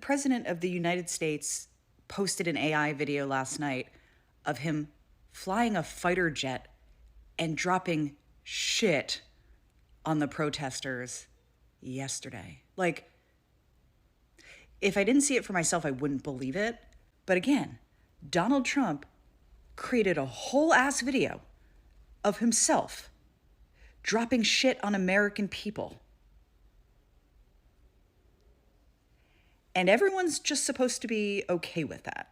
President of the United States posted an AI video last night of him flying a fighter jet and dropping shit on the protesters yesterday. Like, if I didn't see it for myself, I wouldn't believe it. But again, Donald Trump created a whole ass video of himself dropping shit on American people. And everyone's just supposed to be okay with that.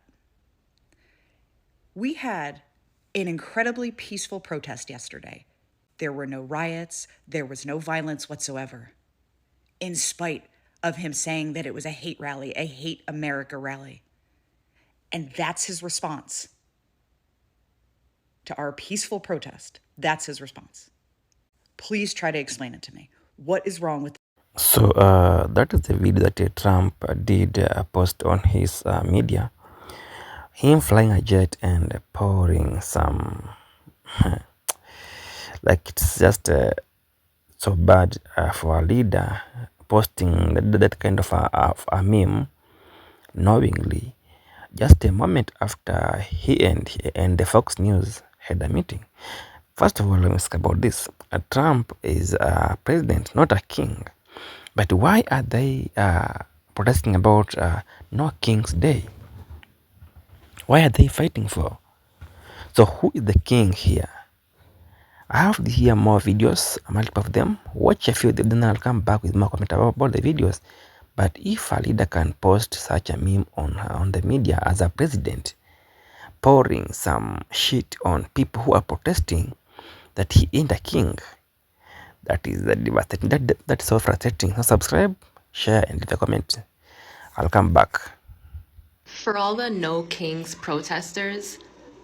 We had an incredibly peaceful protest yesterday. There were no riots, there was no violence whatsoever, in spite of him saying that it was a hate rally, a hate America rally. And that's his response to our peaceful protest. That's his response. Please try to explain it to me. What is wrong with So that is the video that Trump did post on his media. Him flying a jet and pouring some, like it's just so bad for a leader posting that kind of a meme knowingly, just a moment after he and the Fox News had a meeting. First of all, let me ask about this. Trump is a president, not a king. But why are they protesting about no King's Day? Why are they fighting for? So who is the king here? I have here more videos, multiple of them. Watch a few of them, then I'll come back with more comment about the videos. But if a leader can post such a meme on the media as a president, pouring some shit on people who are protesting that he ain't a king, that is devastating. That's so frustrating. So subscribe, share, and leave a comment. I'll come back. For all the No Kings protesters,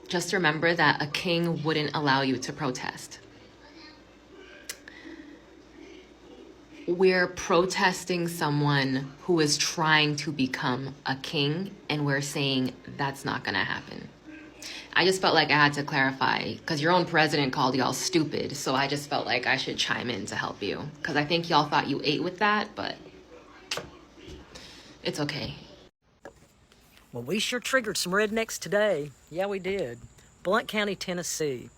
just remember that a king wouldn't allow you to protest. We're protesting someone who is trying to become a king, and we're saying that's not gonna happen. I just felt like I had to clarify, because your own president called y'all stupid, so I just felt like I should chime in to help you, because I think y'all thought you ate with that, but it's okay. Well, we sure triggered some rednecks today. Yeah, we did. Blount County, Tennessee,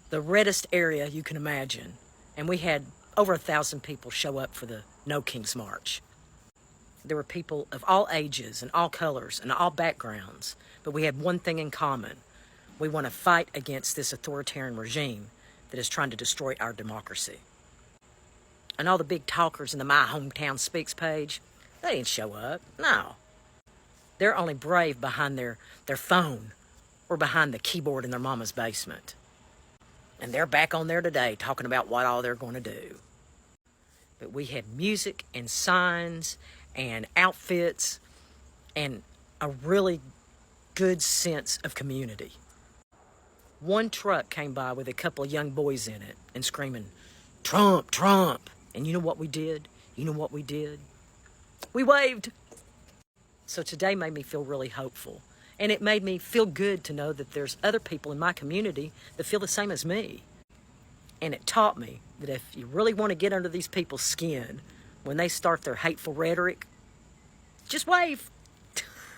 the reddest area you can imagine. And we had over 1,000 people show up for the No Kings March. There were people of all ages and all colors and all backgrounds, but we had one thing in common. We want to fight against this authoritarian regime that is trying to destroy our democracy. And all the big talkers in the My Hometown Speaks page, they didn't show up. No. They're only brave behind their phone or behind the keyboard in their mama's basement. And they're back on there today talking about what all they're going to do. But we had music and signs and outfits and a really good sense of community. One truck came by with a couple of young boys in it and screaming, "Trump, Trump." And you know what we did? We waved. So today made me feel really hopeful. And it made me feel good to know that there's other people in my community that feel the same as me. And it taught me that if you really want to get under these people's skin, when they start their hateful rhetoric, just wave.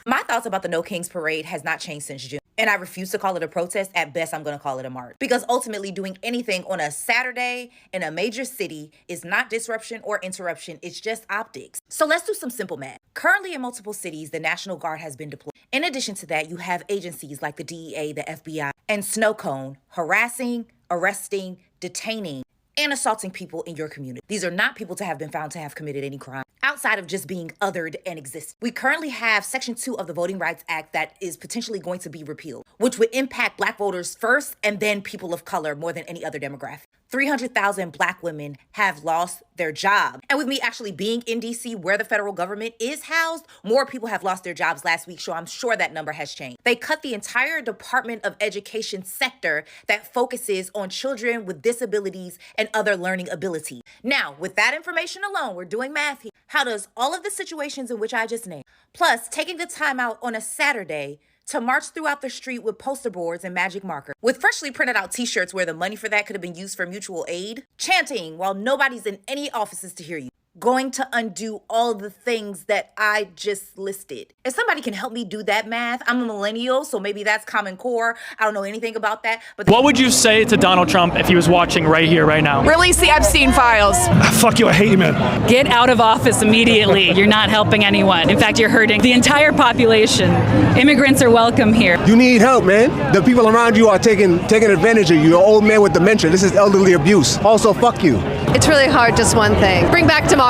My thoughts about the No Kings Parade has not changed since June. And I refuse to call it a protest. At best, I'm going to call it a march. Because ultimately, doing anything on a Saturday in a major city is not disruption or interruption. It's just optics. So let's do some simple math. Currently, in multiple cities, the National Guard has been deployed. In addition to that, you have agencies like the DEA, the FBI, and Snow Cone harassing, arresting, detaining, and assaulting people in your community. These are not people to have been found to have committed any crime outside of just being othered and existing. We currently have Section 2 of the Voting Rights Act that is potentially going to be repealed, which would impact Black voters first and then people of color more than any other demographic. 300,000 Black women have lost their job. And with me actually being in DC where the federal government is housed, more people have lost their jobs last week, so I'm sure that number has changed. They cut the entire Department of Education sector that focuses on children with disabilities and other learning abilities. Now, with that information alone, we're doing math here. How does all of the situations in which I just named, plus taking the time out on a Saturday to march throughout the street with poster boards and magic markers, with freshly printed out t-shirts where the money for that could have been used for mutual aid, chanting while nobody's in any offices to hear you, going to undo all the things that I just listed. If somebody can help me do that math, I'm a millennial, so maybe that's Common Core. I don't know anything about that. But what would you say to Donald Trump if he was watching right here, right now? Release the Epstein files. Fuck you, I hate you, man. Get out of office immediately. You're not helping anyone. In fact, you're hurting the entire population. Immigrants are welcome here. You need help, man. The people around you are taking advantage of you. You're an old man with dementia. This is elderly abuse. Also, fuck you. It's really hard, just one thing. Bring back democracy.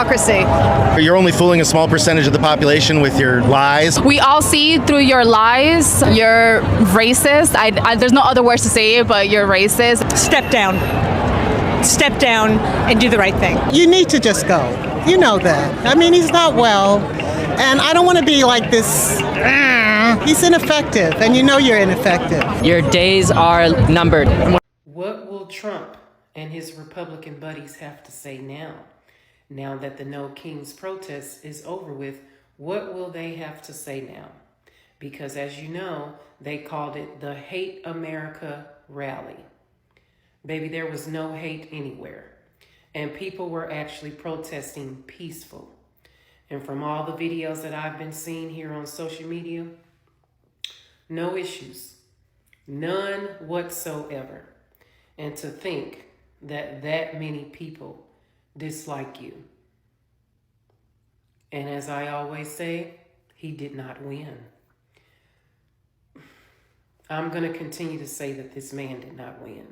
You're only fooling a small percentage of the population with your lies. We all see through your lies. You're racist. There's no other words to say it, but you're racist. Step down. Step down and do the right thing. You need to just go. You know that. I mean, he's not well. And I don't want to be like this. He's ineffective. And you know you're ineffective. Your days are numbered. What will Trump and his Republican buddies have to say now? Now that the No Kings protest is over with, what will they have to say now? Because as you know, they called it the Hate America Rally. Baby, there was no hate anywhere. And people were actually protesting peaceful. And from all the videos that I've been seeing here on social media, no issues. None whatsoever. And to think that many people dislike you. And as I always say, he did not win. I'm going to continue to say that this man did not win.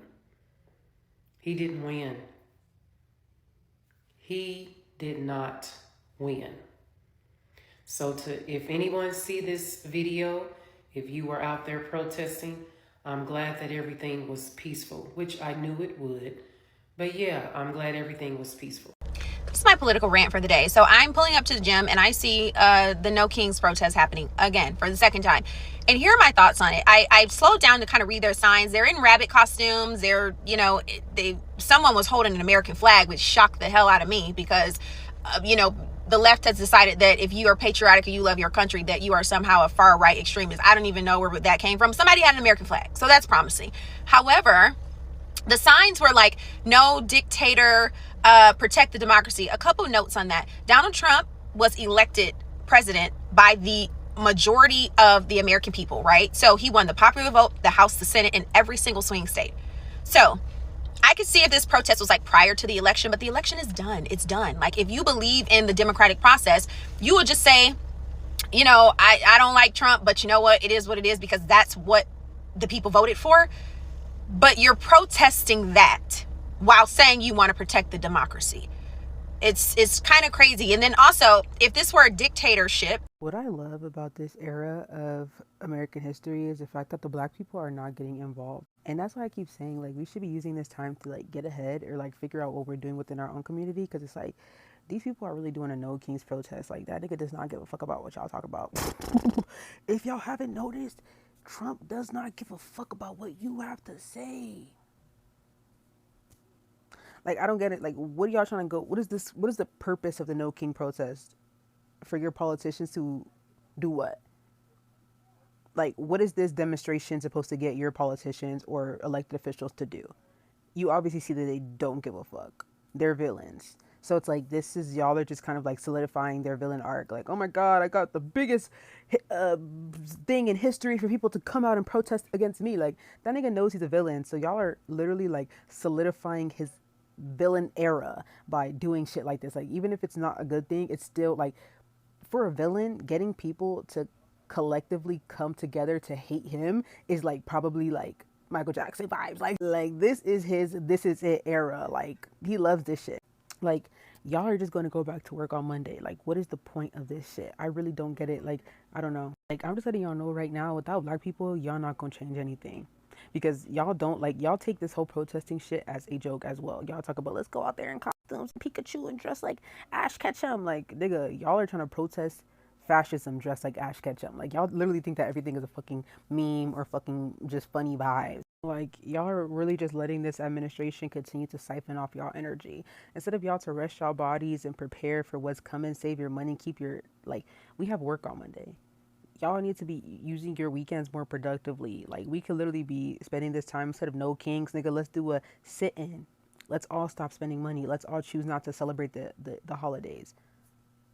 He didn't win. He did not win. So if anyone see this video, if you were out there protesting, I'm glad that everything was peaceful, which I knew it would. But yeah, I'm glad everything was peaceful. This is my political rant for the day. So I'm pulling up to the gym and I see the No Kings protest happening again for the second time. And here are my thoughts on it. I've slowed down to kind of read their signs. They're in rabbit costumes. They're, someone was holding an American flag, which shocked the hell out of me because, the left has decided that if you are patriotic or you love your country, that you are somehow a far right extremist. I don't even know where that came from. Somebody had an American flag. So that's promising. However, the signs were like, no dictator, protect the democracy. A couple notes on that. Donald Trump was elected president by the majority of the American people, right? So he won the popular vote, the House, the Senate, in every single swing state. So I could see if this protest was like prior to the election, but the election is done. It's done. Like if you believe in the democratic process, you would just say, I don't like Trump, but you know what? It is what it is because that's what the people voted for. But you're protesting that while saying you want to protect the democracy. It's kind of crazy. And then also, if this were a dictatorship. What I love about this era of American history is the fact that the black people are not getting involved. And that's why I keep saying, like, we should be using this time to, like, get ahead or, like, figure out what we're doing within our own community. Because it's like, these people are really doing a No Kings protest. Like, that nigga does not give a fuck about what y'all talk about. If y'all haven't noticed, Trump does not give a fuck about what you have to say. Like, I don't get it. Like, what are y'all trying to go? What is this? What is the purpose of the No King protest? For your politicians to do what? Like, what is this demonstration supposed to get your politicians or elected officials to do? You obviously see that they don't give a fuck. They're villains. So it's like, this is, y'all are just kind of like solidifying their villain arc. Like, oh my God, I got the biggest thing in history for people to come out and protest against me. Like, that nigga knows he's a villain. So y'all are literally like solidifying his villain era by doing shit like this. Like, even if it's not a good thing, it's still like, for a villain, getting people to collectively come together to hate him is like probably like Michael Jackson vibes. Like this is it era. Like, he loves this shit. Like, y'all are just going to go back to work on Monday. Like, what is the point of this shit? I really don't get it. Like, I don't know. Like, I'm just letting y'all know right now, without black people, y'all not going to change anything. Because y'all don't, like, y'all take this whole protesting shit as a joke as well. Y'all talk about, let's go out there in costumes, Pikachu, and dress like Ash Ketchum. Like, nigga, y'all are trying to protest fascism dressed like Ash Ketchum. Like, y'all literally think that everything is a fucking meme or fucking just funny vibes. Like, y'all are really just letting this administration continue to siphon off y'all energy. Instead of y'all to rest y'all bodies and prepare for what's coming, save your money, keep your, like, we have work on Monday. Y'all need to be using your weekends more productively. Like, we could literally be spending this time instead of No Kings, nigga, let's do a sit-in. Let's all stop spending money. Let's all choose not to celebrate the holidays.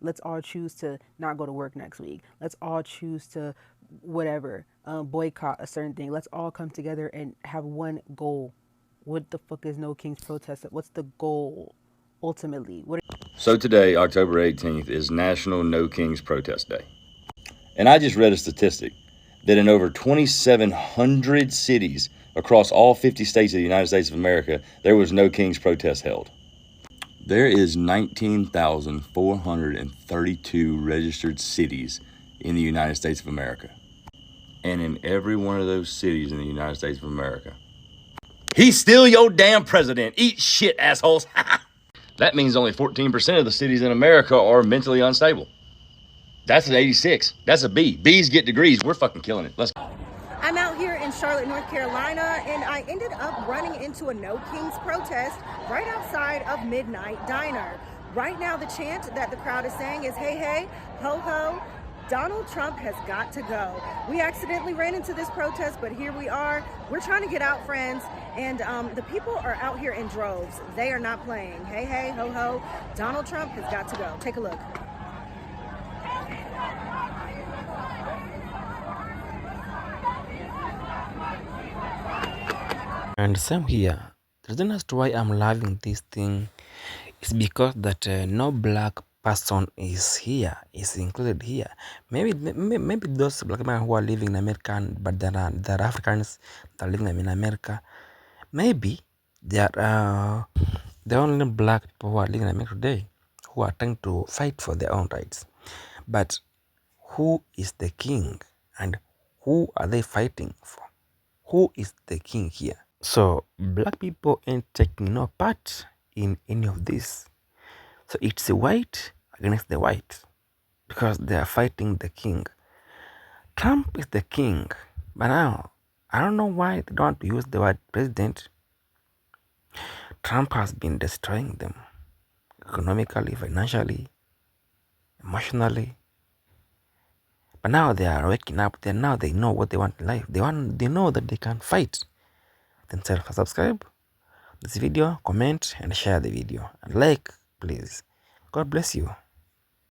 Let's all choose to not go to work next week. Let's all choose to whatever, boycott a certain thing. Let's all come together and have one goal. What the fuck is No Kings protest? What's the goal ultimately? So today, October 18th, is National No Kings Protest Day. And I just read a statistic that in over 2,700 cities across all 50 states of the United States of America, there was No Kings protest held. There is 19,432 registered cities in the United States of America. And in every one of those cities in the United States of America, he's still your damn president. Eat shit, assholes. That means only 14% of the cities in America are mentally unstable. That's an 86. That's a B. B's get degrees. We're fucking killing it. Let's go. I'm out here in Charlotte, North Carolina, and I ended up running into a No Kings protest right outside of Midnight Diner. Right now, the chant that the crowd is saying is, hey, hey, ho, ho, Donald Trump has got to go. We accidentally ran into this protest, but here we are. We're trying to get out, friends, and the people are out here in droves. They are not playing. Hey, hey, ho, ho, Donald Trump has got to go. Take a look. And same here. The reason as to why I'm loving this thing is because that no black person is included here. Maybe those black men who are living in America, but there are Africans that are living in America. Maybe they are the only black people who are living in America today who are trying to fight for their own rights. But who is the king and who are they fighting for? Who is the king here? So black people ain't taking no part in any of this. So it's the white against the white because they are fighting the king. Trump is the king, but now I don't know why they don't want to use the word president. Trump has been destroying them economically, financially, emotionally. But now they are waking up. Now they know what they want in life. They know that they can fight themselves. Subscribe this video, comment, and share the video. And like, please. God bless you.